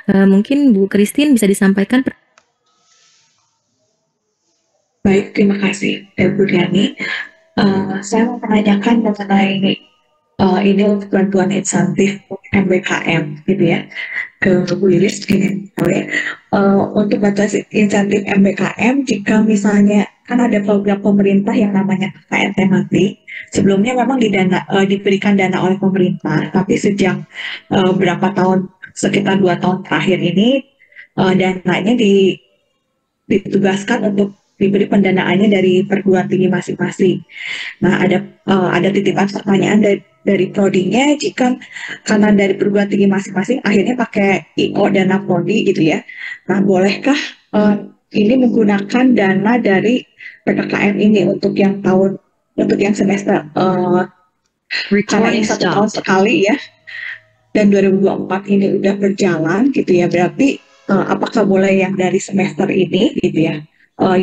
Mungkin Bu Christine bisa disampaikan. Baik, terima kasih, Bu Diani. Saya mau menanyakan mengenai ini untuk bantuan insentif MBKM, gitu ya, ke Bu Iris. Untuk bantuan insentif MBKM, jika misalnya kan ada program pemerintah yang namanya KKN Tematik, sebelumnya memang diberikan dana oleh pemerintah, tapi sejak berapa tahun, sekitar 2 tahun terakhir ini, dananya ditugaskan untuk diberi pendanaannya dari perguruan tinggi masing-masing. Nah, ada titipan pertanyaan dari prodinya, jika karena dari perguruan tinggi masing-masing akhirnya pakai IO dana prodi gitu ya. Nah, bolehkah ini menggunakan dana dari PKKM ini untuk yang semester karena ini 1 tahun sekali ya, dan 2024 ini udah berjalan gitu ya, berarti apakah boleh yang dari semester ini gitu ya,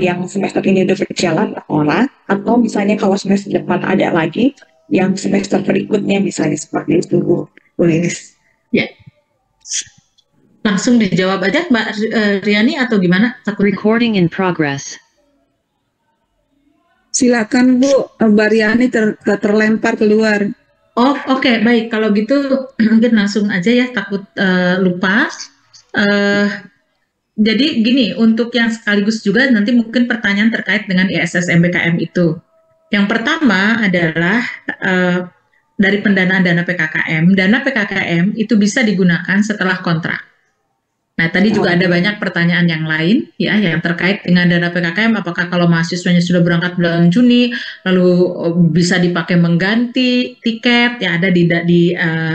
yang semester ini udah berjalan orang, atau misalnya kalau semester depan ada lagi yang semester berikutnya, misalnya seperti itu, Bu Linis. Ya, langsung dijawab aja Mbak Riani atau gimana? Recording in progress. Silakan Bu, Mbak Riani terlempar keluar. Oh, oke, baik. Kalau gitu mungkin langsung aja ya, takut lupa. Jadi gini, untuk yang sekaligus juga nanti mungkin pertanyaan terkait dengan ISS MBKM itu. Yang pertama adalah dari pendanaan dana PKKM. Dana PKKM itu bisa digunakan setelah kontrak. Nah, tadi juga ada banyak pertanyaan yang lain ya yang terkait dengan dana PKKM, apakah kalau mahasiswanya sudah berangkat bulan Juni lalu bisa dipakai mengganti tiket ya, ada di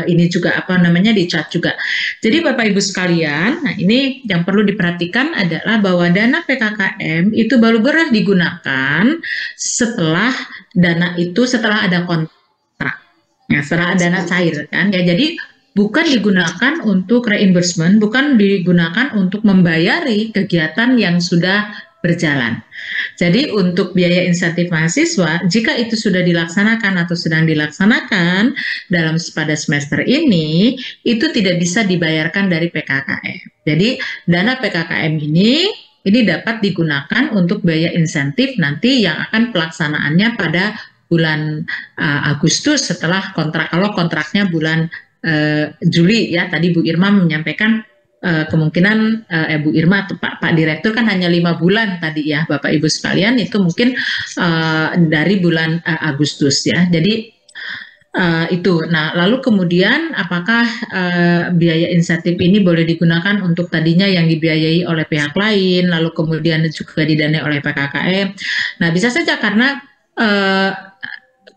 ini juga apa namanya di chat juga. Jadi Bapak Ibu sekalian, nah ini yang perlu diperhatikan adalah bahwa dana PKKM itu baru boleh digunakan setelah setelah ada kontrak. Ya, setelah dana cair kan ya. Jadi bukan digunakan untuk reimbursement, bukan digunakan untuk membayari kegiatan yang sudah berjalan. Jadi untuk biaya insentif mahasiswa, jika itu sudah dilaksanakan atau sedang dilaksanakan pada semester ini, itu tidak bisa dibayarkan dari PKKM. Jadi dana PKKM ini dapat digunakan untuk biaya insentif nanti yang akan pelaksanaannya pada bulan Agustus setelah kontrak, kalau kontraknya bulan Juli ya, tadi Bu Irma menyampaikan kemungkinan Bu Irma atau Pak Direktur kan hanya 5 bulan tadi ya Bapak Ibu sekalian, itu mungkin dari bulan Agustus ya. Jadi itu. Nah, lalu kemudian apakah biaya insentif ini boleh digunakan untuk tadinya yang dibiayai oleh pihak lain, lalu kemudian juga didanai oleh PKKM. Nah, bisa saja karena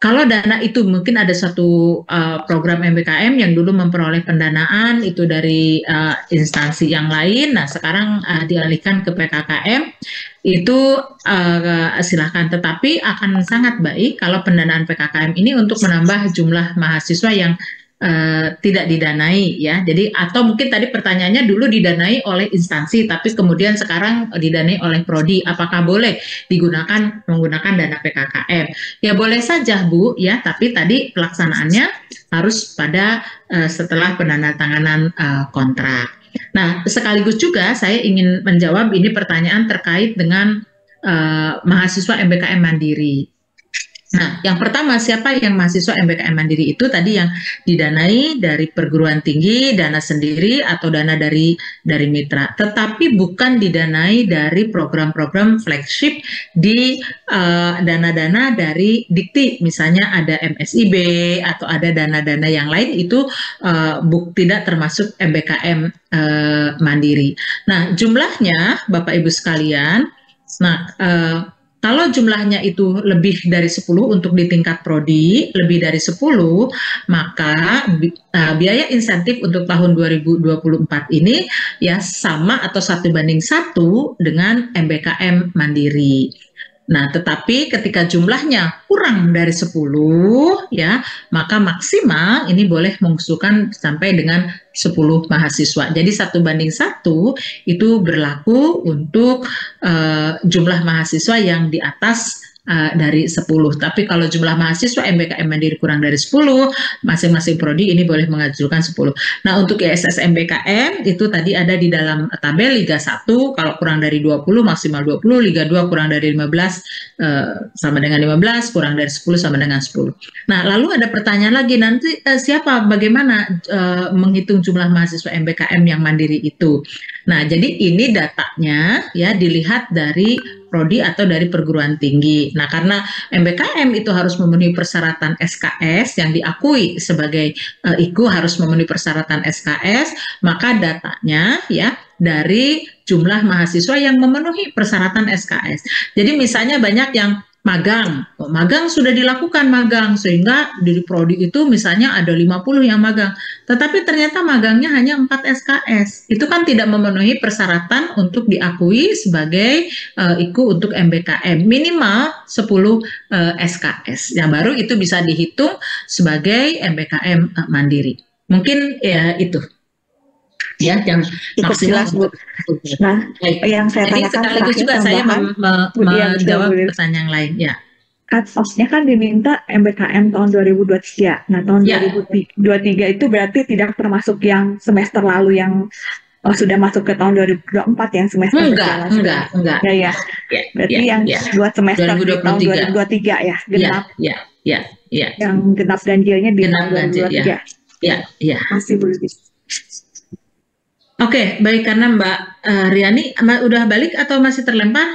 kalau dana itu mungkin ada satu program MBKM yang dulu memperoleh pendanaan itu dari instansi yang lain, nah sekarang dialihkan ke PKKM, itu silahkan. Tetapi akan sangat baik kalau pendanaan PKKM ini untuk menambah jumlah mahasiswa yang tidak didanai ya. Jadi atau mungkin tadi pertanyaannya dulu didanai oleh instansi tapi kemudian sekarang didanai oleh prodi, apakah boleh menggunakan dana PKKM? Ya boleh saja Bu ya, tapi tadi pelaksanaannya harus pada setelah penandatanganan kontrak. Nah, sekaligus juga saya ingin menjawab ini pertanyaan terkait dengan mahasiswa MBKM Mandiri. Nah, yang pertama, siapa yang mahasiswa MBKM Mandiri itu tadi yang didanai dari perguruan tinggi, dana sendiri atau dana dari mitra, tetapi bukan didanai dari program-program flagship di dana-dana dari Dikti, misalnya ada MSIB atau ada dana-dana yang lain, itu tidak termasuk MBKM Mandiri. Nah, jumlahnya Bapak Ibu sekalian, kalau jumlahnya itu lebih dari 10 untuk di tingkat prodi, lebih dari 10, maka biaya insentif untuk tahun 2024 ini ya sama atau 1:1 dengan MBKM Mandiri. Nah, tetapi ketika jumlahnya kurang dari 10 ya, maka maksimal ini boleh mengusulkan sampai dengan 10 mahasiswa. Jadi 1:1 itu berlaku untuk jumlah mahasiswa yang di atas dari 10. Tapi kalau jumlah mahasiswa MBKM Mandiri kurang dari 10, masing-masing prodi ini boleh mengajukan 10. Nah, untuk ISS MBKM itu tadi ada di dalam tabel Liga 1, kalau kurang dari 20 maksimal 20, Liga 2 kurang dari 15 sama dengan 15, kurang dari 10 sama dengan 10. Nah, lalu ada pertanyaan lagi, nanti bagaimana menghitung jumlah mahasiswa MBKM yang mandiri itu? Nah, jadi ini datanya ya dilihat dari prodi atau dari perguruan tinggi. Nah, karena MBKM itu harus memenuhi persyaratan SKS yang diakui sebagai IKU harus memenuhi persyaratan SKS, maka datanya ya dari jumlah mahasiswa yang memenuhi persyaratan SKS. Jadi misalnya banyak yang magang sudah dilakukan magang, sehingga di prodi itu misalnya ada 50 yang magang, tetapi ternyata magangnya hanya 4 SKS. Itu kan tidak memenuhi persyaratan untuk diakui sebagai IKU untuk MBKM, minimal 10 SKS. Yang baru itu bisa dihitung sebagai MBKM mandiri. Mungkin ya itu. Ya, yang Cukup maksimal. jelas, Bu. Nah, yang saya Jadi tanyakan sekaligus juga saya menjawab pertanyaan yang lain. Ya. Kan OSnya kan diminta MBKM tahun 2023. Nah, tahun Ya. 2023 itu berarti tidak termasuk yang semester lalu yang sudah masuk ke tahun 2024 yang semester berjalan. Enggak. Ya. Berarti yang 2 semester di tahun 2023 ya, genap. Ya. Yang genap ganjilnya di Genap tahun ganjil, 2023. Ya. Masih belum. Oke, baik, karena Mbak Riani udah balik atau masih terlempar?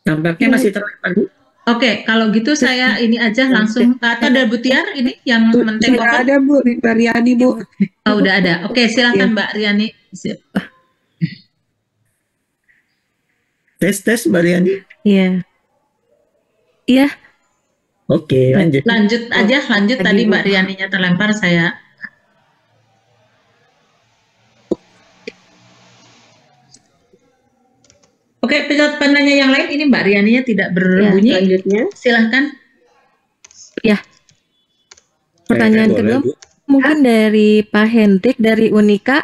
Tampaknya masih terlempar, Bu. Oke, kalau gitu saya ini aja langsung, atau ada Bu Tiar ini yang men-take Sudah over? ada, Bu, Mbak Riani, Bu. Oh, udah ada. Oke, silakan Mbak Riani. Tes Mbak Riani. Iya. Oke, lanjut. Lanjut Tadi, tadi Bu. Mbak Rianinya terlempar, saya. Oke, penanya yang lain ini Mbak Rianinya tidak berbunyi. Selanjutnya. Silahkan. Pertanyaan Boleh, kedua Bu. mungkin dari Pak Hendrik dari Unika.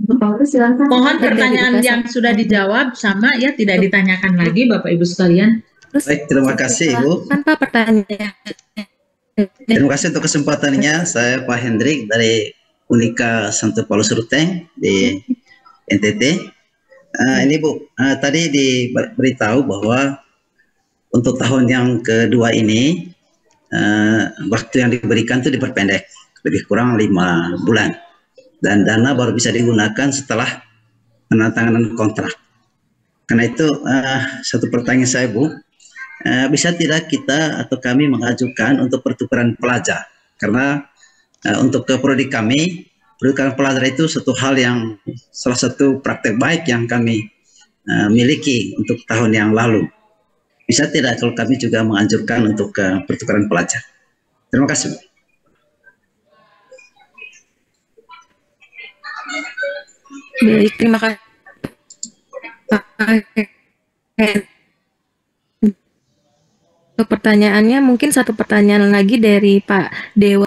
Mohon Dari pertanyaan Pasar. yang sudah dijawab sama ya, tidak ditanyakan lagi Bapak Ibu sekalian. Terus Baik, terima kasih Ibu. silakan, Pak, pertanyaan. Terima kasih untuk kesempatannya. Saya Pak Hendrik dari Unika Santo Paulus Ruteng di NTT. Ini Bu, tadi diberitahu bahwa untuk tahun yang kedua ini waktu yang diberikan itu diperpendek, lebih kurang 5 bulan, dan dana baru bisa digunakan setelah penandatanganan kontrak. Karena itu satu pertanyaan saya Bu, bisa tidak kita atau kami mengajukan untuk pertukaran pelajar? Karena untuk ke prodi kami, pertukaran pelajar itu satu hal yang salah satu praktek baik yang kami miliki untuk tahun yang lalu. Bisa tidak kalau kami juga menganjurkan untuk pertukaran pelajar? Terima kasih. Baik, terima kasih. Untuk pertanyaannya mungkin satu pertanyaan lagi dari Pak Dewa.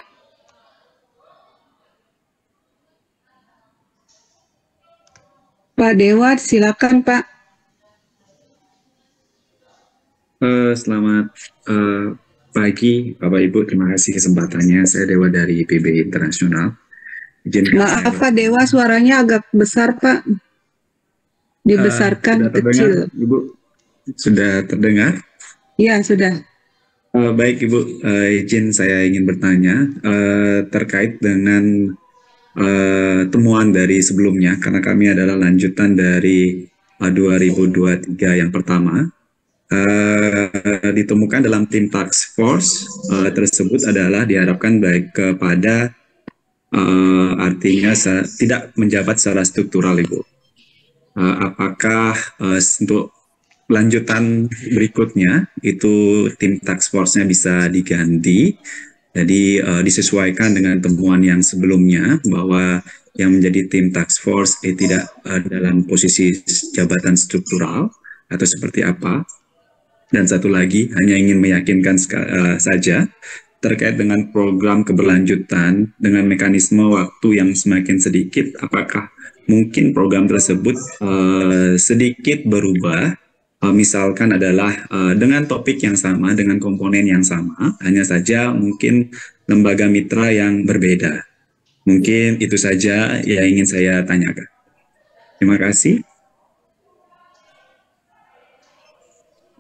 Pak Dewa, silakan, Pak. Selamat pagi Bapak Ibu, terima kasih kesempatannya. Saya Dewa dari PB Internasional. Izinkan Maaf, saya- Pak Dewa, suaranya agak besar, Pak. Dibesarkan sudah terdengar, kecil. Ibu sudah terdengar? Ya, sudah. Baik Ibu, izin saya ingin bertanya terkait dengan temuan dari sebelumnya, karena kami adalah lanjutan dari 2023 yang pertama. Ditemukan dalam tim task force tersebut adalah diharapkan baik kepada artinya tidak menjabat secara struktural, Ibu. Apakah untuk lanjutan berikutnya itu tim task force-nya bisa diganti, jadi disesuaikan dengan temuan yang sebelumnya bahwa yang menjadi tim task force tidak dalam posisi jabatan struktural atau seperti apa. Dan satu lagi, hanya ingin meyakinkan saja terkait dengan program keberlanjutan dengan mekanisme waktu yang semakin sedikit, apakah mungkin program tersebut sedikit berubah misalkan adalah dengan topik yang sama, dengan komponen yang sama, hanya saja mungkin lembaga mitra yang berbeda. Mungkin itu saja yang ingin saya tanyakan. Terima kasih.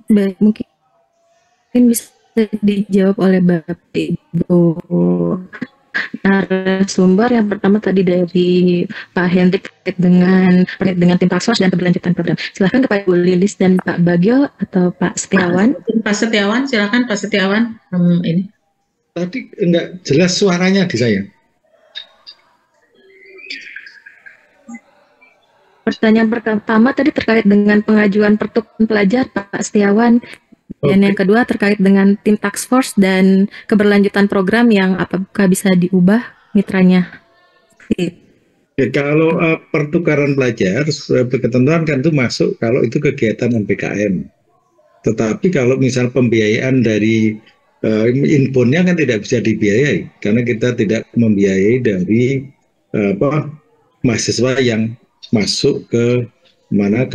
Baik, mungkin bisa dijawab oleh Bapak Ibu narasumber. Yang pertama tadi dari Pak Hendrik terkait dengan tim task force dan keberlanjutan program. Silakan kepada Bu Lilis dan Pak Bagio atau Pak Setiawan. Pak Setiawan, silakan Pak Setiawan. Ini. Tadi enggak jelas suaranya di saya. Pertanyaan pertama tadi terkait dengan pengajuan pertukaran pelajar Pak Setiawan. Dan yang kedua terkait dengan tim task force dan keberlanjutan program yang apakah bisa diubah mitranya. Ya, kalau pertukaran pelajar, ketentuan kan itu masuk kalau itu kegiatan MPKM. Tetapi kalau misal pembiayaan dari inpunnya kan tidak bisa dibiayai karena kita tidak membiayai dari mahasiswa yang masuk ke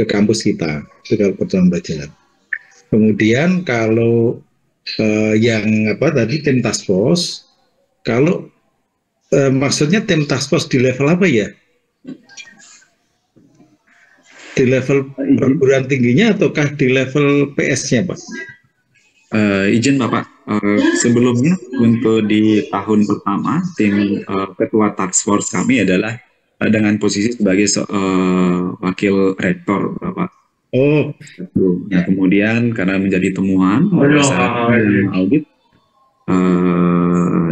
kampus kita. Itu kalau pertukaran pelajar. Kemudian kalau yang tadi tim task force, kalau maksudnya tim task force di level apa ya? Di level perguruan tingginya ataukah di level PS-nya, Pak? Izin Bapak, sebelumnya untuk di tahun pertama tim ketua task force kami adalah dengan posisi sebagai wakil rektor, Bapak. Oh, nah, kemudian karena menjadi temuan audit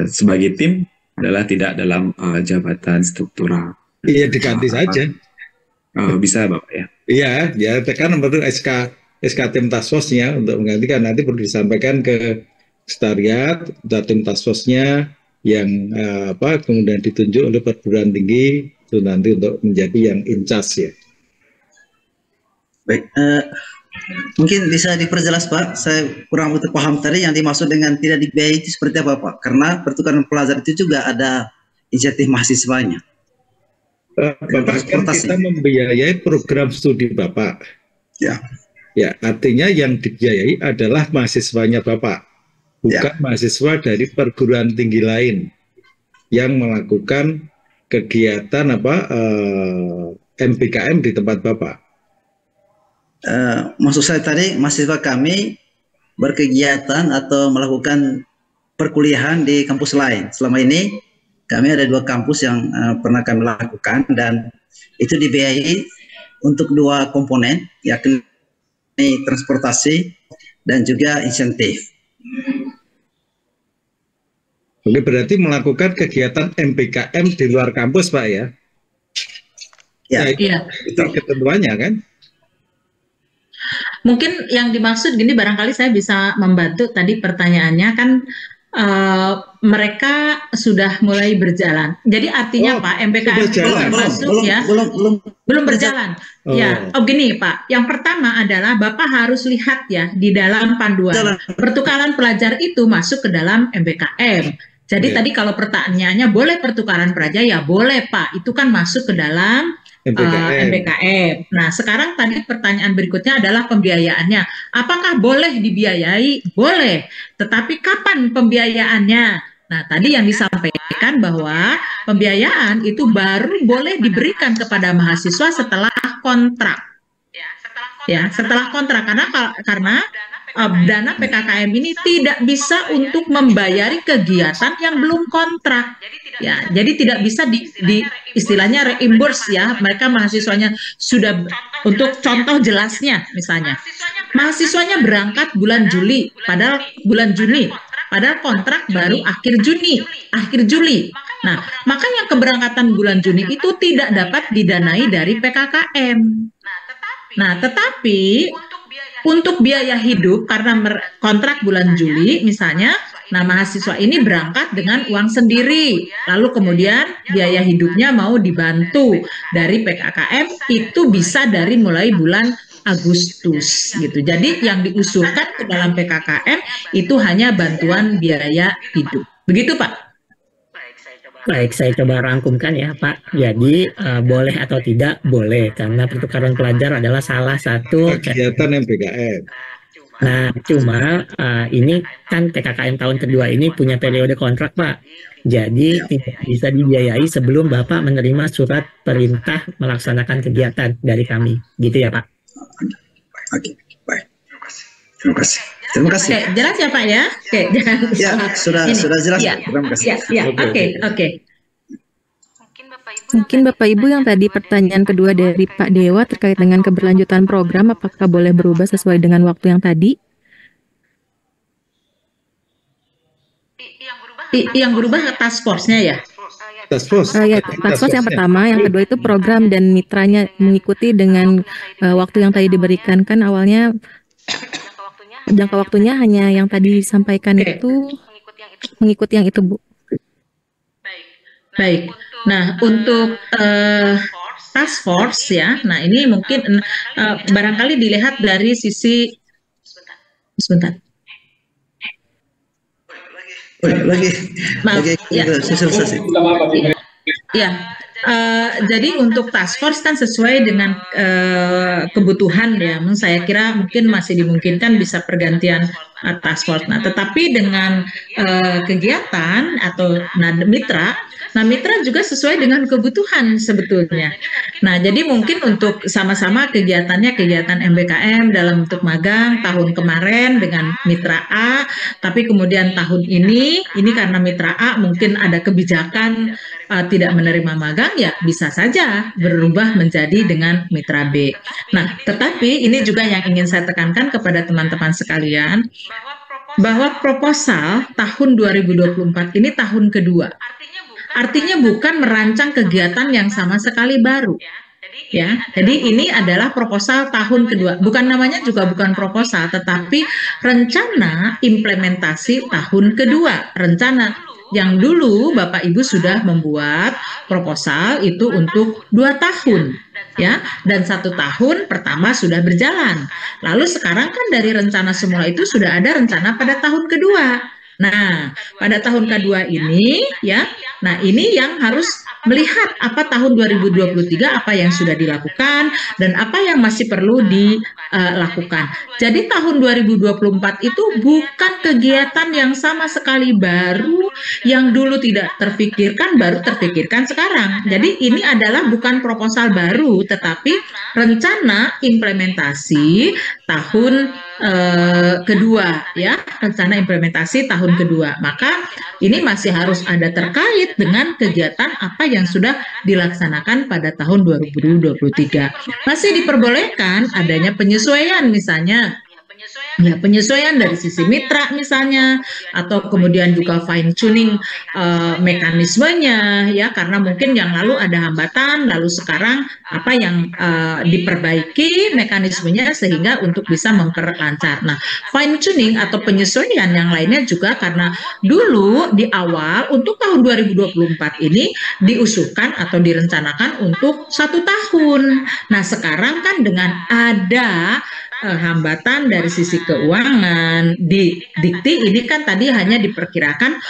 sebagai tim adalah tidak dalam jabatan struktural. Iya, diganti saja. Bisa Bapak ya? Iya, ya tekan nomor SK tim task force-nya untuk menggantikan, nanti perlu disampaikan ke sekretariat tim task force-nya yang kemudian ditunjuk oleh perguruan tinggi itu nanti untuk menjadi yang in charge ya. Baik, mungkin bisa diperjelas Pak, saya kurang betul paham tadi yang dimaksud dengan tidak dibiayai itu seperti apa Pak? Karena pertukaran pelajar itu juga ada inisiatif mahasiswanya. Bapak kan kita membiayai program studi Bapak. Ya. Ya, artinya yang dibiayai adalah mahasiswanya Bapak, bukan mahasiswa dari perguruan tinggi lain yang melakukan kegiatan MPKM di tempat Bapak. Maksud saya tadi mahasiswa kami berkegiatan atau melakukan perkuliahan di kampus lain. Selama ini kami ada 2 kampus yang pernah kami lakukan dan itu dibiayai untuk 2 komponen, yakni transportasi dan juga insentif. Oke, berarti melakukan kegiatan MPKM di luar kampus Pak ya? Ya, itu ketentuannya kan? Mungkin yang dimaksud gini, barangkali saya bisa membantu tadi pertanyaannya kan mereka sudah mulai berjalan. Jadi artinya Pak, MPKM itu termasuk belum berjalan. Ya, gini Pak, yang pertama adalah Bapak harus lihat ya di dalam panduan pertukaran pelajar itu masuk ke dalam MPKM. Jadi tadi kalau pertanyaannya boleh pertukaran pelajar ya boleh Pak, itu kan masuk ke dalam MPKM. Nah, sekarang tadi pertanyaan berikutnya adalah pembiayaannya. Apakah boleh dibiayai? Boleh. Tetapi kapan pembiayaannya? Nah, tadi yang disampaikan bahwa pembiayaan itu baru boleh diberikan kepada mahasiswa setelah kontrak. Ya, setelah kontrak karena dana PKKM ini tidak bisa untuk membayari kegiatan yang belum kontrak. Ya, jadi tidak bisa di istilahnya reimburse ya. Mereka mahasiswanya sudah, untuk contoh jelasnya misalnya, mahasiswanya berangkat bulan Juli, padahal bulan Juni, padahal kontrak baru akhir Juli. Nah, makanya keberangkatan bulan Juni itu tidak dapat didanai dari PKKM. Nah, tetapi untuk biaya hidup karena kontrak bulan Juli misalnya, nah mahasiswa ini berangkat dengan uang sendiri, lalu kemudian biaya hidupnya mau dibantu dari PKKM, itu bisa dari mulai bulan Agustus gitu. Jadi yang diusulkan ke dalam PKKM itu hanya bantuan biaya hidup. Begitu Pak? Baik, saya coba rangkumkan ya Pak. Jadi boleh atau tidak boleh karena pertukaran pelajar adalah salah satu kegiatan MBKM. Nah, cuma ini kan PKKM tahun kedua ini punya periode kontrak Pak. Jadi tidak bisa dibiayai sebelum Bapak menerima surat perintah melaksanakan kegiatan dari kami. Gitu ya Pak. Oke, baik. Terima kasih. Terima kasih. Oke, jelas ya Pak ya? Oke, jangan Ya, sudah jelas. Ya, Terima kasih. ya, oke. Mungkin Bapak Ibu yang tadi pertanyaan kedua dari Pak Dewa terkait dengan keberlanjutan program, apakah boleh berubah sesuai dengan waktu yang tadi? Yang berubah ke task force-nya ya? Task force. Ya, task force yang pertama, yang kedua itu program dan mitranya mengikuti dengan waktu yang tadi diberikan. Kan awalnya jangka waktunya hanya yang tadi disampaikan itu mengikuti yang itu, Bu. Baik. Nah, untuk task force ya, nah ini mungkin barangkali dilihat dari sisi sebentar. Lagi Ya. sosialisasi. Ya, jadi untuk task force kan sesuai dengan kebutuhan ya. Saya kira mungkin masih dimungkinkan bisa pergantian task force. Nah, tetapi dengan kegiatan atau mitra juga sesuai dengan kebutuhan sebetulnya. Nah, jadi mungkin untuk sama-sama kegiatan MBKM dalam bentuk magang tahun kemarin dengan mitra A, tapi kemudian tahun ini karena mitra A mungkin ada kebijakan tidak menerima magang, ya bisa saja berubah menjadi dengan mitra B. Nah, tetapi ini juga yang ingin saya tekankan kepada teman-teman sekalian, bahwa proposal tahun 2024 ini tahun kedua. Artinya bukan merancang kegiatan yang sama sekali baru. Ya, jadi ini adalah proposal tahun kedua. Bukan namanya juga bukan proposal, tetapi rencana implementasi tahun kedua. Rencana yang dulu Bapak Ibu sudah membuat proposal itu untuk 2 tahun. Ya, dan 1 tahun pertama sudah berjalan. Lalu sekarang kan dari rencana semula itu sudah ada rencana pada tahun kedua. Nah, pada tahun kedua ini ya, nah ini yang harus melihat apa tahun 2023 apa yang sudah dilakukan dan apa yang masih perlu dilakukan. Jadi tahun 2024 itu bukan kegiatan yang sama sekali baru, yang dulu tidak terpikirkan baru terpikirkan sekarang. Jadi ini adalah bukan proposal baru, tetapi rencana implementasi tahun kedua ya, rencana implementasi tahun kedua. Maka ini masih harus ada terkait dengan kegiatan apa yang sudah dilaksanakan pada tahun 2023. Masih diperbolehkan adanya penyesuaian, misalnya ya penyesuaian dari sisi mitra misalnya, atau kemudian juga fine tuning mekanismenya ya, karena mungkin yang lalu ada hambatan, lalu sekarang apa yang diperbaiki mekanismenya sehingga untuk bisa memperlancar. Nah, fine tuning atau penyesuaian yang lainnya juga karena dulu di awal untuk tahun 2024 ini diusulkan atau direncanakan untuk 1 tahun. Nah, sekarang kan dengan ada hambatan dari sisi keuangan di dikti ini kan tadi hanya diperkirakan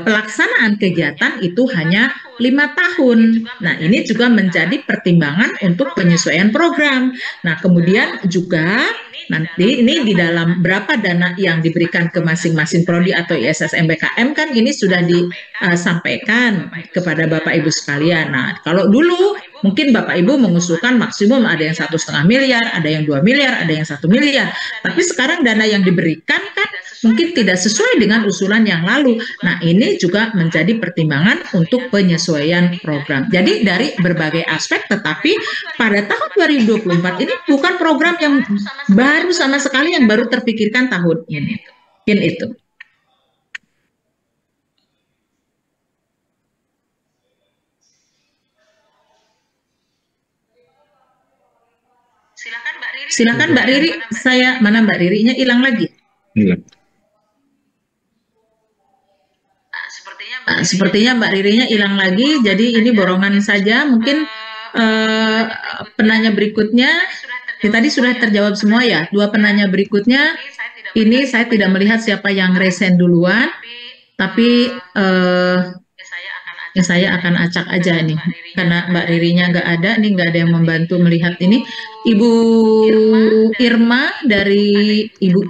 pelaksanaan kegiatan itu hanya 5 tahun. Nah, ini juga menjadi pertimbangan untuk penyesuaian program. Nah, kemudian juga nanti ini di dalam berapa dana yang diberikan ke masing-masing prodi atau ISS MBKM kan ini sudah disampaikan kepada Bapak Ibu sekalian. Nah, kalau dulu mungkin Bapak Ibu mengusulkan maksimum ada yang 1,5 miliar, ada yang 2 miliar, ada yang 1 miliar. Tapi sekarang dana yang diberikan kan mungkin tidak sesuai dengan usulan yang lalu. Nah, ini juga menjadi pertimbangan untuk penyesuaian program. Jadi dari berbagai aspek, tetapi pada tahun 2024 ini bukan program yang baru sama sekali, yang baru terpikirkan tahun ini. Mungkin itu. Silakan Mbak Riri. Saya mana Mbak Ririnya hilang lagi? Hilang. Sepertinya Mbak Ririnya hilang lagi. Jadi ini borongan saja. Mungkin penanya berikutnya tadi sudah terjawab semua ya. 2 penanya berikutnya ini saya tidak melihat siapa yang resen duluan. Tapi Ya, saya akan acak aja nih, karena Mbak Ririnya nggak ada, nih nggak ada yang membantu melihat ini. Ibu Irma dari Ibu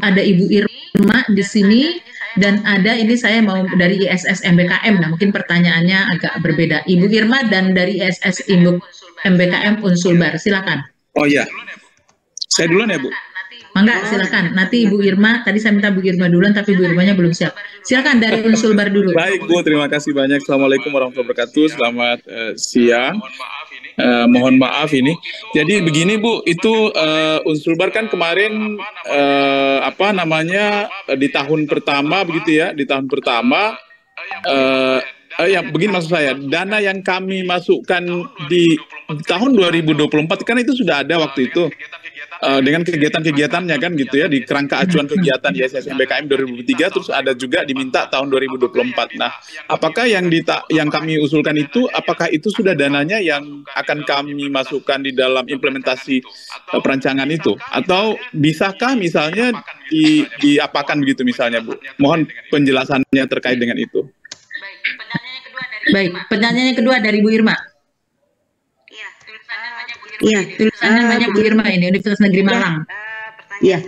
Irma di sini, dan ada ini saya mau dari ISS MBKM. Nah, mungkin pertanyaannya agak berbeda. Ibu Irma dan dari ISS MBKM Unsulbar, silakan. Oh iya, saya duluan ya Bu. Mangga, silakan. Nanti Ibu Irma, tadi saya minta Bu Irma duluan, tapi Bu Irmanya belum siap. Silakan dari Unsulbar dulu. Baik Bu, terima kasih banyak. Assalamualaikum warahmatullahi wabarakatuh. Selamat siang. Mohon maaf ini. Jadi begini Bu, itu Unsulbar kan kemarin di tahun pertama begitu ya, di tahun pertama. Ya begini maksud saya, dana yang kami masukkan di tahun 2024 kan itu sudah ada waktu itu. Dengan kegiatan-kegiatannya kan gitu ya, di kerangka acuan kegiatan ISS MBKM 2003, terus ada juga diminta tahun 2024. Nah, apakah yang kami usulkan itu, apakah itu sudah dananya yang akan kami masukkan di dalam implementasi perancangan itu? Atau bisakah misalnya diapakan begitu misalnya Bu? Mohon penjelasannya terkait dengan itu. Baik, pertanyaannya kedua dari Bu Irma. Iya, banyak Bu Irma ini, Universitas Negeri Malang. Iya,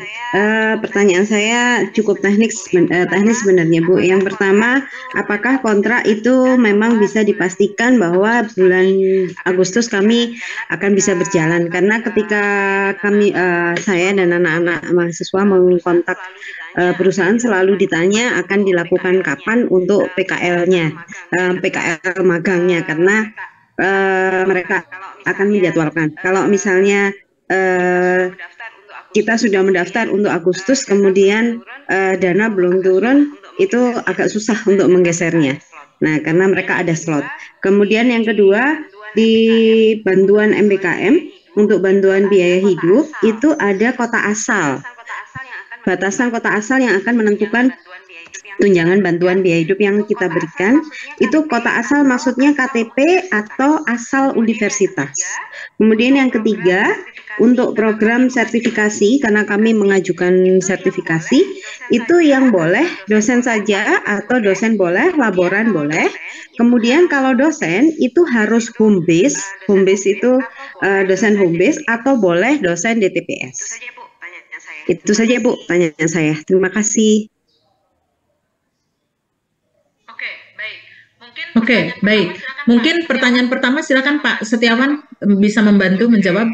pertanyaan saya cukup teknis sebenarnya Bu. Yang pertama, apakah kontrak itu memang bisa dipastikan bahwa bulan Agustus kami akan bisa berjalan? Karena ketika saya dan anak-anak mahasiswa mengkontak perusahaan selalu ditanya akan dilakukan kapan untuk PKL-nya, PKL magangnya, karena mereka akan menjadwalkan. Kalau misalnya kita sudah mendaftar untuk Agustus, kemudian dana belum turun, itu agak susah untuk menggesernya. Nah, karena mereka ada slot. Kemudian yang kedua, di bantuan MBKM untuk bantuan biaya hidup itu ada kota asal. Batasan kota asal yang akan menentukan tunjangan bantuan biaya hidup yang kita berikan. Itu kota asal maksudnya KTP atau asal universitas. Kemudian yang ketiga, untuk program sertifikasi, karena kami mengajukan sertifikasi, itu yang boleh dosen saja atau dosen boleh, laboran boleh. Kemudian kalau dosen itu harus home base itu dosen home base atau boleh dosen DTPS. Itu saja Bu pertanyaan saya. Terima kasih. Oke, baik. Mungkin pertanyaan pertama silakan Pak Setiawan bisa membantu menjawab.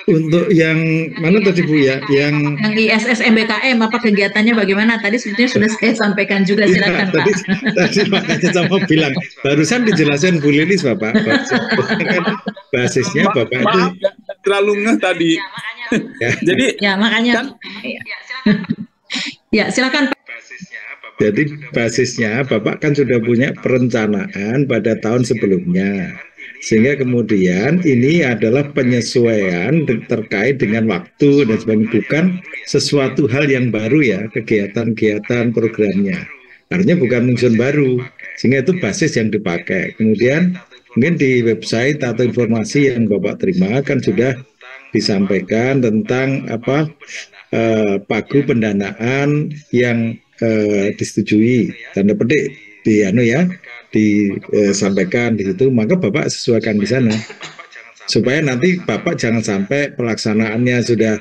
Untuk yang mana tadi Bu ya? Yang ISS MBKM apa kegiatannya bagaimana? Tadi sebetulnya sudah saya sampaikan juga, silakan Pak. Tadi makanya saya mau bilang, barusan dijelasin Bu Lilis Bapak. Basisnya Bapak itu terlalu ngeh tadi. Ya. Jadi ya makanya kan, ya silakan Pak. Jadi basisnya Bapak kan sudah punya perencanaan pada tahun sebelumnya, sehingga kemudian ini adalah penyesuaian terkait dengan waktu dan sebagainya, bukan sesuatu hal yang baru ya, kegiatan-kegiatan programnya. Artinya bukan muncul baru, sehingga itu basis yang dipakai. Kemudian mungkin di website atau informasi yang Bapak terima kan sudah disampaikan tentang pagu pendanaan yang disetujui, tanda petik disampaikan di situ, maka Bapak sesuaikan di sana supaya nanti Bapak jangan sampai pelaksanaannya sudah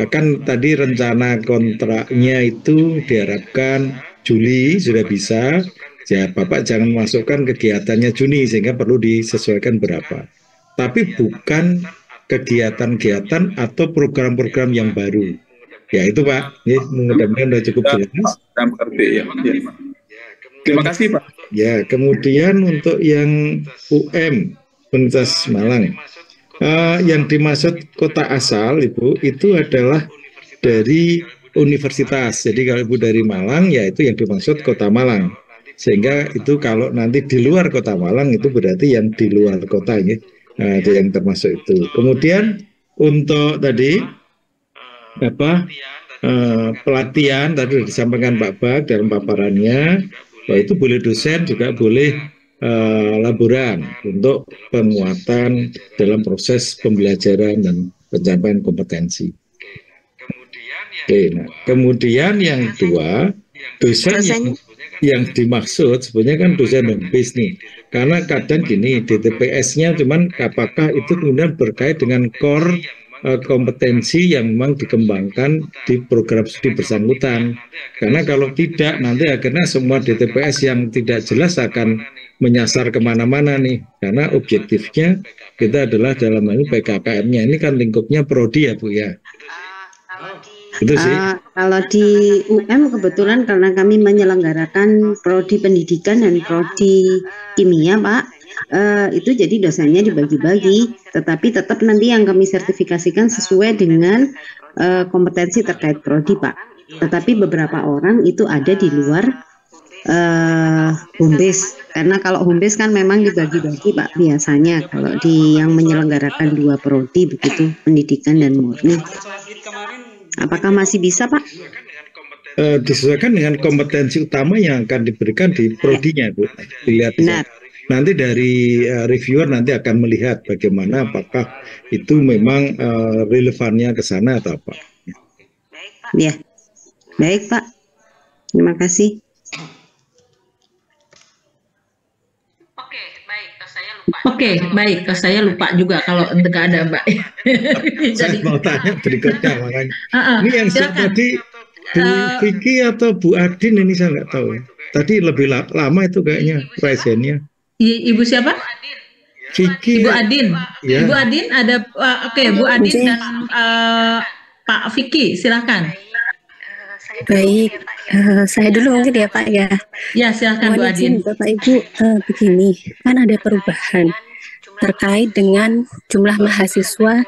kan tadi rencana kontraknya itu diharapkan Juli sudah bisa, ya Bapak jangan masukkan kegiatannya Juni sehingga perlu disesuaikan berapa, tapi bukan kegiatan-kegiatan atau program-program yang baru. Ya itu Pak, ya, mudah-mudahan sudah cukup jelas. Ya. Terima kasih Pak. Ya, kemudian untuk yang UM Universitas Malang, yang dimaksud kota asal Ibu itu adalah dari universitas. Jadi kalau Ibu dari Malang, ya itu yang dimaksud kota Malang. Sehingga itu kalau nanti di luar kota Malang itu berarti yang di luar kota ya. Nah, itu yang termasuk itu. Kemudian untuk tadi pelatihan tadi sudah disampaikan Pak Bak dalam paparannya, bahwa itu boleh dosen juga boleh laboran untuk penguatan dalam proses pembelajaran dan pencapaian kompetensi. Oke, nah kemudian yang kedua dosen yang yang dimaksud sebenarnya kan dosen home base nih. Karena kadang gini, DTPS-nya cuman apakah itu kemudian berkait dengan core kompetensi yang memang dikembangkan di program studi bersangkutan. Karena kalau tidak, nanti akhirnya semua DTPS yang tidak jelas akan menyasar kemana-mana nih. Karena objektifnya kita adalah dalam hal ini PKKM-nya. Ini kan lingkupnya prodi ya Bu ya. Itu sih. Kalau di UM kebetulan karena kami menyelenggarakan prodi pendidikan dan prodi kimia Pak, itu jadi dosennya dibagi-bagi, tetapi tetap nanti yang kami sertifikasikan sesuai dengan kompetensi terkait prodi Pak. Tetapi beberapa orang itu ada di luar home base, karena kalau home base kan memang dibagi-bagi Pak biasanya kalau di yang menyelenggarakan 2 prodi begitu, pendidikan dan murni. Apakah masih bisa Pak? Disesuaikan dengan kompetensi utama yang akan diberikan di prodinya Bu. Dilihat. Benar. Nanti dari reviewer nanti akan melihat bagaimana apakah itu memang relevannya ke sana atau apa. Ya, baik Pak. Terima kasih. Oke, baik. Saya lupa juga kalau nggak ada Mbak. Saya mau tanya berikutnya makanya. Ini yang tadi Bu Vicky atau Bu Adin ini saya nggak tahu. Tadi lebih lama itu kayaknya presennya. Ibu siapa? Vicky. Ibu Adin. Ya. Ibu Adin ada. Oke, Bu Adin dan Pak Vicky, silakan. Baik, saya dulu mungkin ya Pak ya. Ya silakan Bu Adin. Bapak Ibu, begini, kan ada perubahan terkait dengan jumlah mahasiswa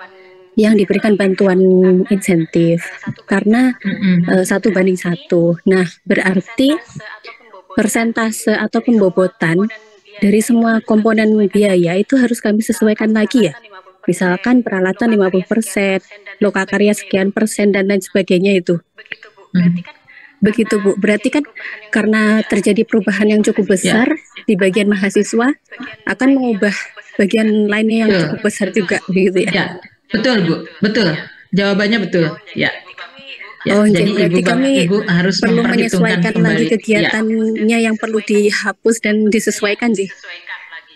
yang diberikan bantuan insentif karena 1:1. Nah, berarti persentase atau pembobotan dari semua komponen biaya itu harus kami sesuaikan lagi ya. Misalkan peralatan 50%, lokakarya sekian persen dan lain sebagainya itu. Begitu Bu, berarti kan karena terjadi perubahan yang cukup besar di bagian mahasiswa akan mengubah bagian lainnya yang cukup besar juga begitu ya. Ya, betul Bu, betul. Jawabannya betul. Ya. Ya, jadi berarti Ibu harus perlu menyesuaikan lagi kegiatannya yang perlu dihapus dan disesuaikan sih.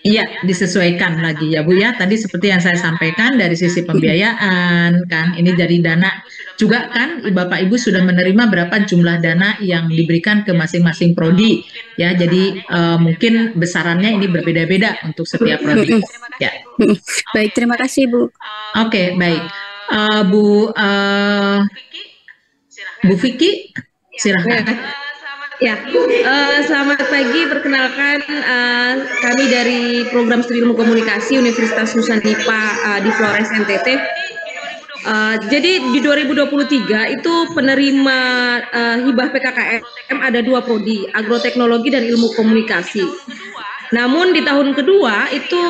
Iya, disesuaikan lagi ya Bu ya. Tadi seperti yang saya sampaikan dari sisi pembiayaan kan, ini dari dana juga kan Bapak Ibu sudah menerima berapa jumlah dana yang diberikan ke masing-masing prodi ya. Jadi mungkin besarannya ini berbeda-beda untuk setiap prodi. Ya. Baik, terima kasih Bu. Oke, baik. Bu Vicky, silahkan. Ya, selamat pagi. Perkenalkan, kami dari Program Studi Ilmu Komunikasi Universitas Nusa-Dipa di Flores NTT. Jadi di 2023 itu penerima hibah PKKM ada 2 prodi, agroteknologi dan ilmu komunikasi. Namun di tahun kedua itu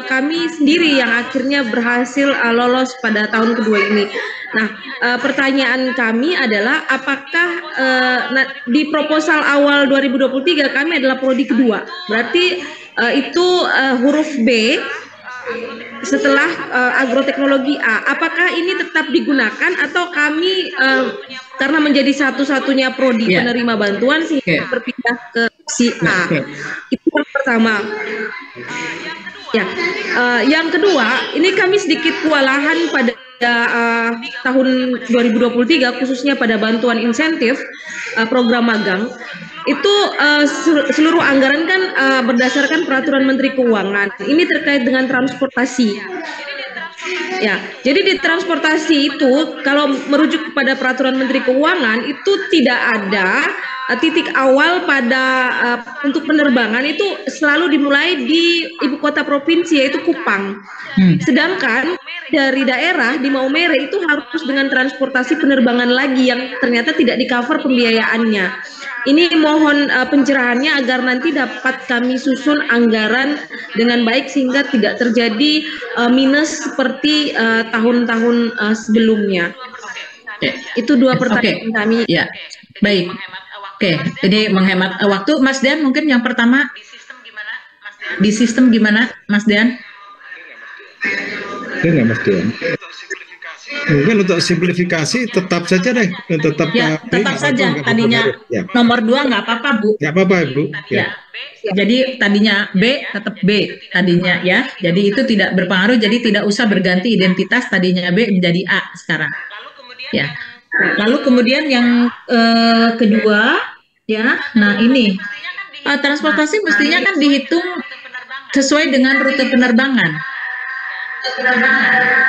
kami sendiri yang akhirnya berhasil lolos pada tahun kedua ini. Nah, pertanyaan kami adalah apakah di proposal awal 2023 kami adalah prodi kedua, berarti itu huruf B setelah agroteknologi A, apakah ini tetap digunakan atau kami karena menjadi satu-satunya prodi penerima bantuan sehingga berpindah ke si A? Itu yang pertama. Ya, yang kedua, ini kami sedikit kewalahan pada tahun 2023 khususnya pada bantuan insentif program magang. Itu seluruh anggaran kan berdasarkan peraturan Menteri Keuangan. Ini terkait dengan transportasi. Ya, jadi di transportasi itu kalau merujuk kepada peraturan Menteri Keuangan itu tidak ada titik awal pada untuk penerbangan itu selalu dimulai di ibu kota provinsi yaitu Kupang. Sedangkan dari daerah di Maumere itu harus dengan transportasi penerbangan lagi yang ternyata tidak di-cover pembiayaannya. Ini mohon pencerahannya agar nanti dapat kami susun anggaran dengan baik sehingga tidak terjadi minus seperti tahun-tahun sebelumnya. Itu 2 pertanyaan kami. Ya, baik. Oke, ini menghemat waktu. Mas Dian mungkin yang pertama di sistem gimana, Mas Dian? Enggak Mas Dian. Mungkin untuk simplifikasi tetap saja deh, tetap Ya, B, tetap saja nggak tadinya berpengaruh. Ya, nomor 2 nggak apa-apa, Bu. nggak apa-apa Bu. Ya. Jadi tadinya B tetap B tadinya ya. Jadi itu tidak berpengaruh, jadi tidak usah berganti identitas, tadinya B menjadi A sekarang. Ya. Lalu kemudian yang kedua ya. Nah, ini transportasi mestinya kan dihitung sesuai dengan rute penerbangan.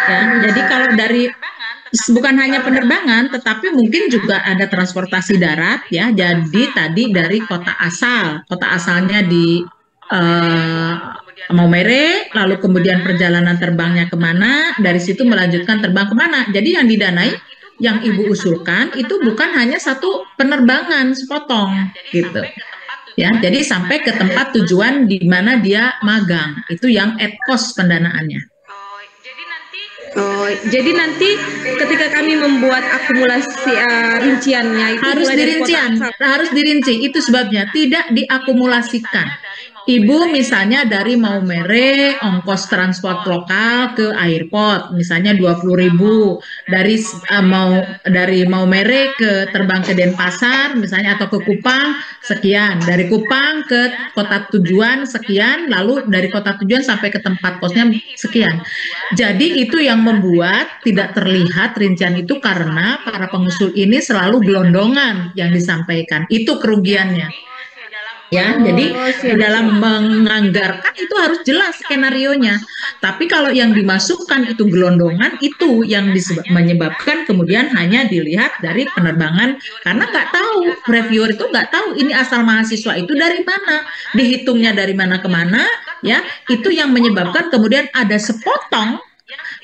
Ya, jadi kalau dari bukan hanya penerbangan, tetapi mungkin juga ada transportasi darat ya. Jadi tadi dari kota asalnya di Maumere, lalu kemudian perjalanan terbangnya kemana, dari situ melanjutkan terbang kemana. Jadi yang didanai, yang Ibu usulkan itu bukan hanya satu penerbangan sepotong gitu. Ya, jadi sampai ke tempat tujuan di mana dia magang, itu yang at cost pendanaannya. Oh, jadi nanti ketika kami membuat akumulasi rinciannya itu harus dirinci. Itu sebabnya tidak diakumulasikan. Ibu misalnya dari Maumere ongkos transport lokal ke airport misalnya 20.000, dari Maumere ke terbang ke Denpasar misalnya atau ke Kupang sekian, dari Kupang ke kota tujuan sekian, lalu dari kota tujuan sampai ke tempat kosnya sekian. Jadi itu yang membuat tidak terlihat rincian itu karena para pengusul ini selalu gelondongan yang disampaikan. Itu kerugiannya. Ya, jadi di dalam menganggarkan itu harus jelas skenarionya. Tapi kalau yang dimasukkan itu gelondongan, itu yang menyebabkan kemudian hanya dilihat dari penerbangan karena nggak tahu, reviewer itu nggak tahu ini asal mahasiswa itu dari mana, dihitungnya dari mana ke mana, ya itu yang menyebabkan kemudian ada sepotong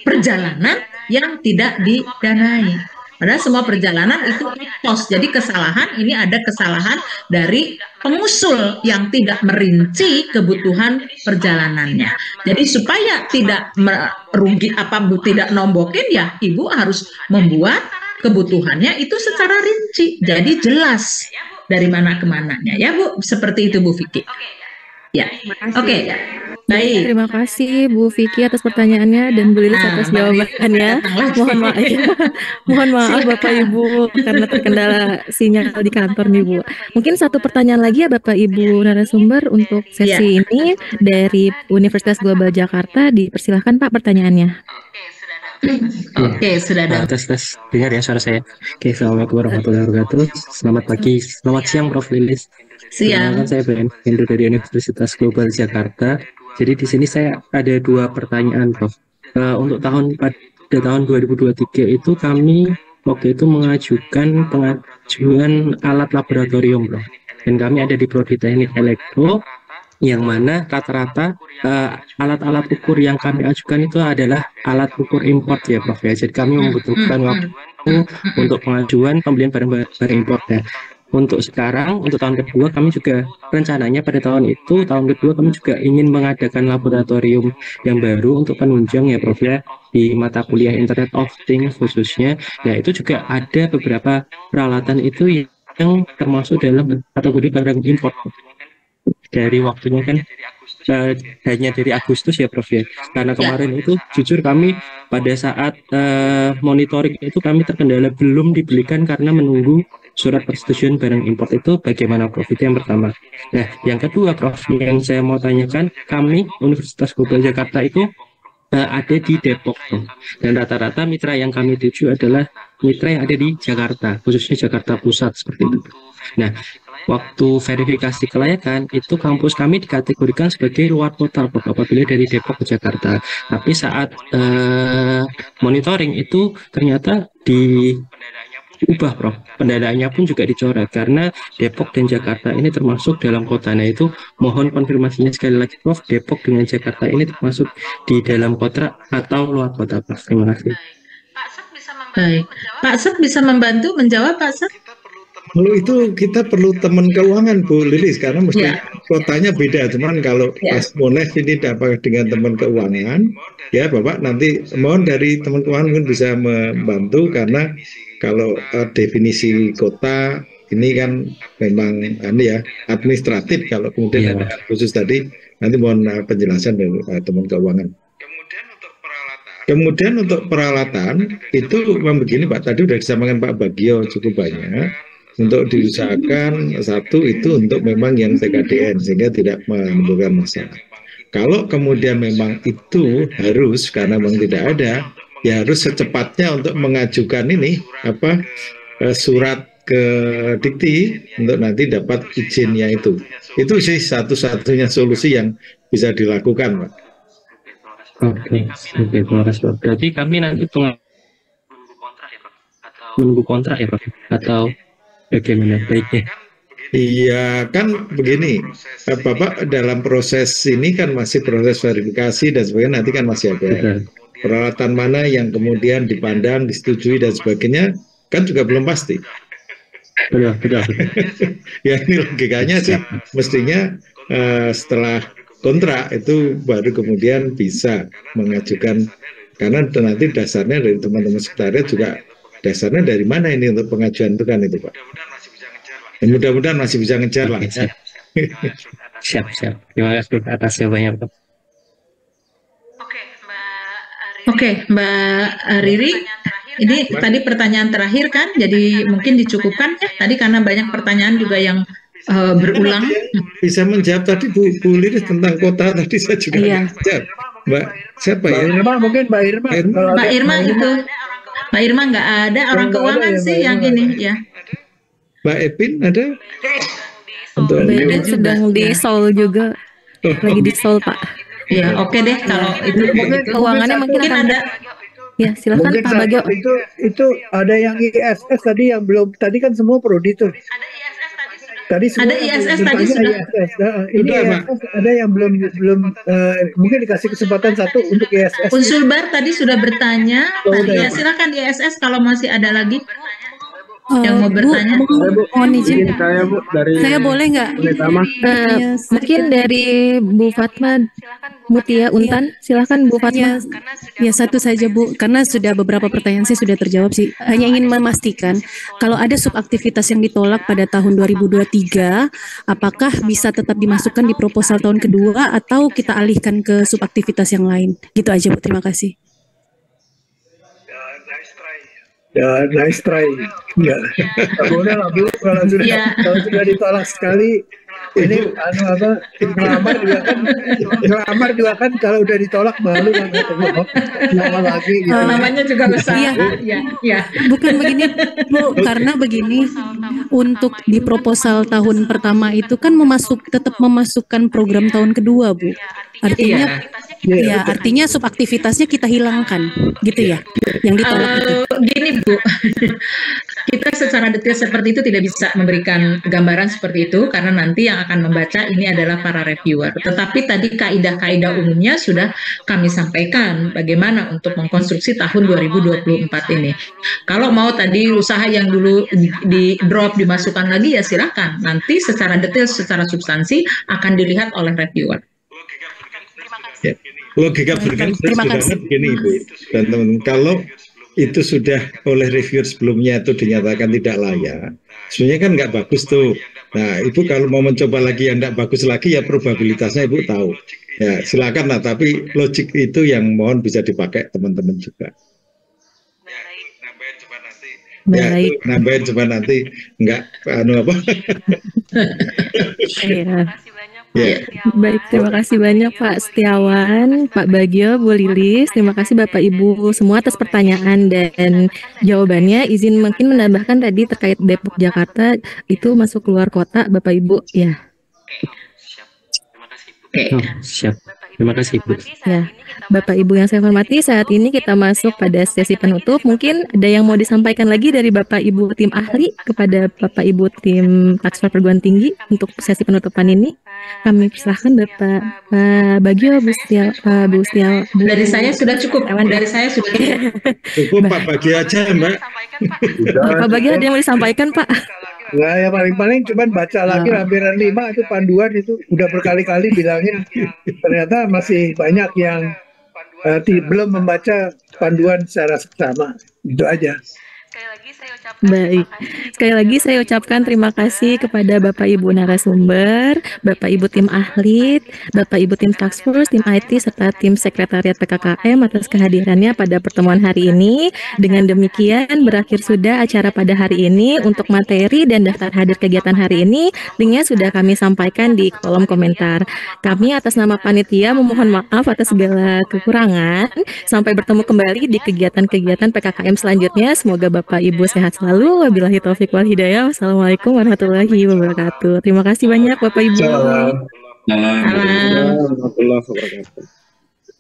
perjalanan yang tidak didanai. Padahal semua perjalanan itu cost. Jadi kesalahan ini ada kesalahan dari pengusul yang tidak merinci kebutuhan perjalanannya. Jadi supaya tidak merugi tidak nombokin ya, Ibu harus membuat kebutuhannya itu secara rinci. Jadi jelas dari mana ke mananya ya Bu. Seperti itu Bu Vicky. Ya. Oke. Baik. Terima kasih Bu Vicky atas pertanyaannya dan Bu Lilis atas jawabannya. Mohon maaf Bapak Ibu karena terkendala sinyal di kantor nih Bu. Mungkin satu pertanyaan lagi ya Bapak Ibu narasumber untuk sesi ini dari Universitas Global Jakarta. Dipersilahkan Pak pertanyaannya. Oke, sudah ada. Tes. Dengar ya suara saya. Oke, Assalamualaikum warahmatullahi wabarakatuh. Selamat pagi, selamat siang Prof Lilis. Siang. Saya Hendro dari Universitas Global Jakarta. Jadi di sini saya ada 2 pertanyaan, Prof. Untuk pada tahun 2023 itu kami waktu itu mengajukan pengajuan alat laboratorium, Prof. Dan kami ada di Prodi Teknik Elektro, yang mana rata-rata alat-alat ukur yang kami ajukan itu adalah alat ukur import ya, Prof. Ya. Jadi kami membutuhkan waktu untuk pengajuan pembelian barang importnya. Untuk sekarang, untuk tahun kedua kami juga rencananya pada tahun kedua kami juga ingin mengadakan laboratorium yang baru untuk penunjang ya Prof ya, di mata kuliah Internet of Things khususnya. Ya itu juga ada beberapa peralatan itu yang termasuk dalam kategori barang import. Dari waktunya kan hanya dari Agustus ya Prof ya, karena kemarin itu jujur kami pada saat monitoring itu kami terkendala belum dibelikan karena menunggu surat persetujuan barang import. Itu bagaimana Prof? Itu yang pertama. Nah yang kedua Prof, yang saya mau tanyakan, kami Universitas Global Jakarta itu ada di Depok Prof. Dan rata-rata mitra yang kami tuju adalah mitra yang ada di Jakarta, khususnya Jakarta Pusat seperti itu. Nah waktu verifikasi kelayakan itu kampus kami dikategorikan sebagai luar kota Prof, apabila dari Depok ke Jakarta. Tapi saat monitoring itu ternyata diubah Prof, pendanaannya pun juga dicoret karena Depok dan Jakarta ini termasuk dalam kota. Nah itu mohon konfirmasinya sekali lagi Prof, Depok dengan Jakarta ini termasuk di dalam kota atau luar kota Prof. Terima kasih. Baik, Pak Sep bisa membantu menjawab Pak Sep? Kalau itu kita perlu teman keuangan Bu Lilis karena mesti kotanya beda. Cuman kalau pas Mones ini dapat dengan teman keuangan, ya Bapak nanti mohon dari teman keuangan mungkin bisa membantu karena kalau definisi kota ini kan memang administratif. Kalau kemudian ada khusus tadi nanti mohon penjelasan dari teman keuangan. Kemudian untuk peralatan itu memang begini Pak, tadi sudah disampaikan Pak Bagio cukup banyak. Untuk diusahakan satu itu untuk memang yang TKDN sehingga tidak menimbulkan masalah. Kalau kemudian memang itu harus karena memang tidak ada, ya harus secepatnya untuk mengajukan ini surat ke Dikti untuk nanti dapat izinnya itu. Itu sih satu-satunya solusi yang bisa dilakukan, Pak. Oke, terima kasih Pak. Berarti kami nanti menunggu kontrak ya Pak? Atau bagaimana baiknya? Iya kan begini, Bapak dalam proses ini kan masih proses verifikasi dan sebagainya, nanti kan masih ada peralatan mana yang kemudian dipandang, disetujui dan sebagainya, kan juga belum pasti. Betul. Ya ini logikanya sih, mestinya setelah kontrak itu baru kemudian bisa mengajukan, karena nanti dasarnya dari teman-teman sekretariat juga dasarnya dari mana ini untuk pengajuan itu kan itu Pak. Mudah-mudahan masih bisa ngejar lah. Siap. Terima kasih atas jawabannya Pak. Oke, Mbak Riri, ini tadi pertanyaan terakhir kan, jadi mungkin dicukupkan ya tadi karena banyak pertanyaan juga yang berulang. Bisa menjawab tadi Bu Liris tentang kota tadi saya juga menjawab. Mbak siapa ya? Mbak Irma, Mbak Irma itu. Mbak Irma nggak ada, orang keuangan sih yang ini ya. Mbak Epin ada? Mbak Epin sedang di Seoul juga. Lagi di Seoul Pak. Ya oke deh kalau itu keuangannya mungkin ada. Ya silakan Pak Bagio. Itu ada yang ISS tadi yang belum, tadi kan semua prodi tuh. Tadi ada ISS tadi sudah. Ini ISS ada yang belum mungkin dikasih kesempatan satu untuk ISS. Unsulbar tadi sudah bertanya. Ya silakan ISS kalau masih ada lagi yang mau bertanya. Mohon izin. Saya boleh nggak? Mungkin dari Bu Fatma Mutia Untan, silakan Bu Fatma. Ya satu saja Bu, karena sudah beberapa pertanyaan saya sudah terjawab sih. Hanya ingin memastikan kalau ada subaktivitas yang ditolak pada tahun 2023, apakah bisa tetap dimasukkan di proposal tahun kedua atau kita alihkan ke subaktivitas yang lain? Gitu aja Bu, terima kasih. Ya, nice try. Ya, boleh lah Bu, kalau sudah ditolak sekali. Ini ngelamar juga kan kalau udah ditolak malu kan lama lagi gitu. Namanya juga besar. Iya. Bukan begini Bu, karena begini, untuk di proposal tahun pertama itu kan tetap memasukkan program tahun kedua Bu. Artinya artinya subaktivitasnya kita hilangkan gitu ya, yang ditolak itu. Gini Bu, kita secara detail seperti itu tidak bisa memberikan gambaran seperti itu karena nanti yang akan membaca ini adalah para reviewer. Tetapi tadi kaidah-kaidah umumnya sudah kami sampaikan bagaimana untuk mengkonstruksi tahun 2024 ini. Kalau mau tadi usaha yang dulu di drop dimasukkan lagi ya silakan. Nanti secara detail, secara substansi akan dilihat oleh reviewer. Ya. Logika bergerak begini Ibu dan teman-teman, kalau itu sudah oleh reviewer sebelumnya itu dinyatakan tidak layak, sebenarnya kan nggak bagus tuh. Nah Ibu kalau mau mencoba lagi yang nggak bagus lagi ya probabilitasnya Ibu tahu. Ya silakan lah, tapi logik itu yang mohon bisa dipakai teman-teman juga. Ya, nambahin coba nanti nggak apa. Ya. Baik, terima kasih banyak Pak Setiawan, Pak Bagio, Bu Lilis. Terima kasih Bapak Ibu semua atas pertanyaan dan jawabannya. Izin mungkin menambahkan tadi terkait Depok Jakarta itu masuk keluar kota Bapak Ibu ya. Siap. Terima kasih Bu. Ya, Bapak Ibu yang saya hormati, saat ini kita masuk pada sesi penutup. Mungkin ada yang mau disampaikan lagi dari Bapak Ibu tim ahli kepada Bapak Ibu tim Task Force Perguruan Tinggi untuk sesi penutupan ini. Kami persilahkan Bapak Bagio, Bu Setia. Dari saya sudah cukup. Dari saya sudah cukup. Cukup Pak Bagio aja Mbak. Pak Bagio ada yang mau disampaikan Pak? Nah, ya paling-paling cuman baca lagi lampiran 5 itu panduan itu udah berkali-kali bilangin, ternyata masih banyak yang belum membaca panduan secara seksama. Itu aja. Baik, sekali lagi saya ucapkan terima kasih kepada Bapak Ibu narasumber, Bapak Ibu tim ahli, Bapak Ibu tim task force, tim IT, serta tim sekretariat PKKM atas kehadirannya pada pertemuan hari ini. Dengan demikian berakhir sudah acara pada hari ini. Untuk materi dan daftar hadir kegiatan hari ini, linknya sudah kami sampaikan di kolom komentar. Kami atas nama panitia memohon maaf atas segala kekurangan. Sampai bertemu kembali di kegiatan-kegiatan PKKM selanjutnya. Semoga Bapak Ibu sehat selalu. Wabillahi taufik wal hidayah. Wassalamualaikum warahmatullahi wabarakatuh. Terima kasih banyak Bapak Ibu. Salam. Salam. Warahmatullahi wabarakatuh.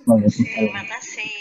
Terima kasih.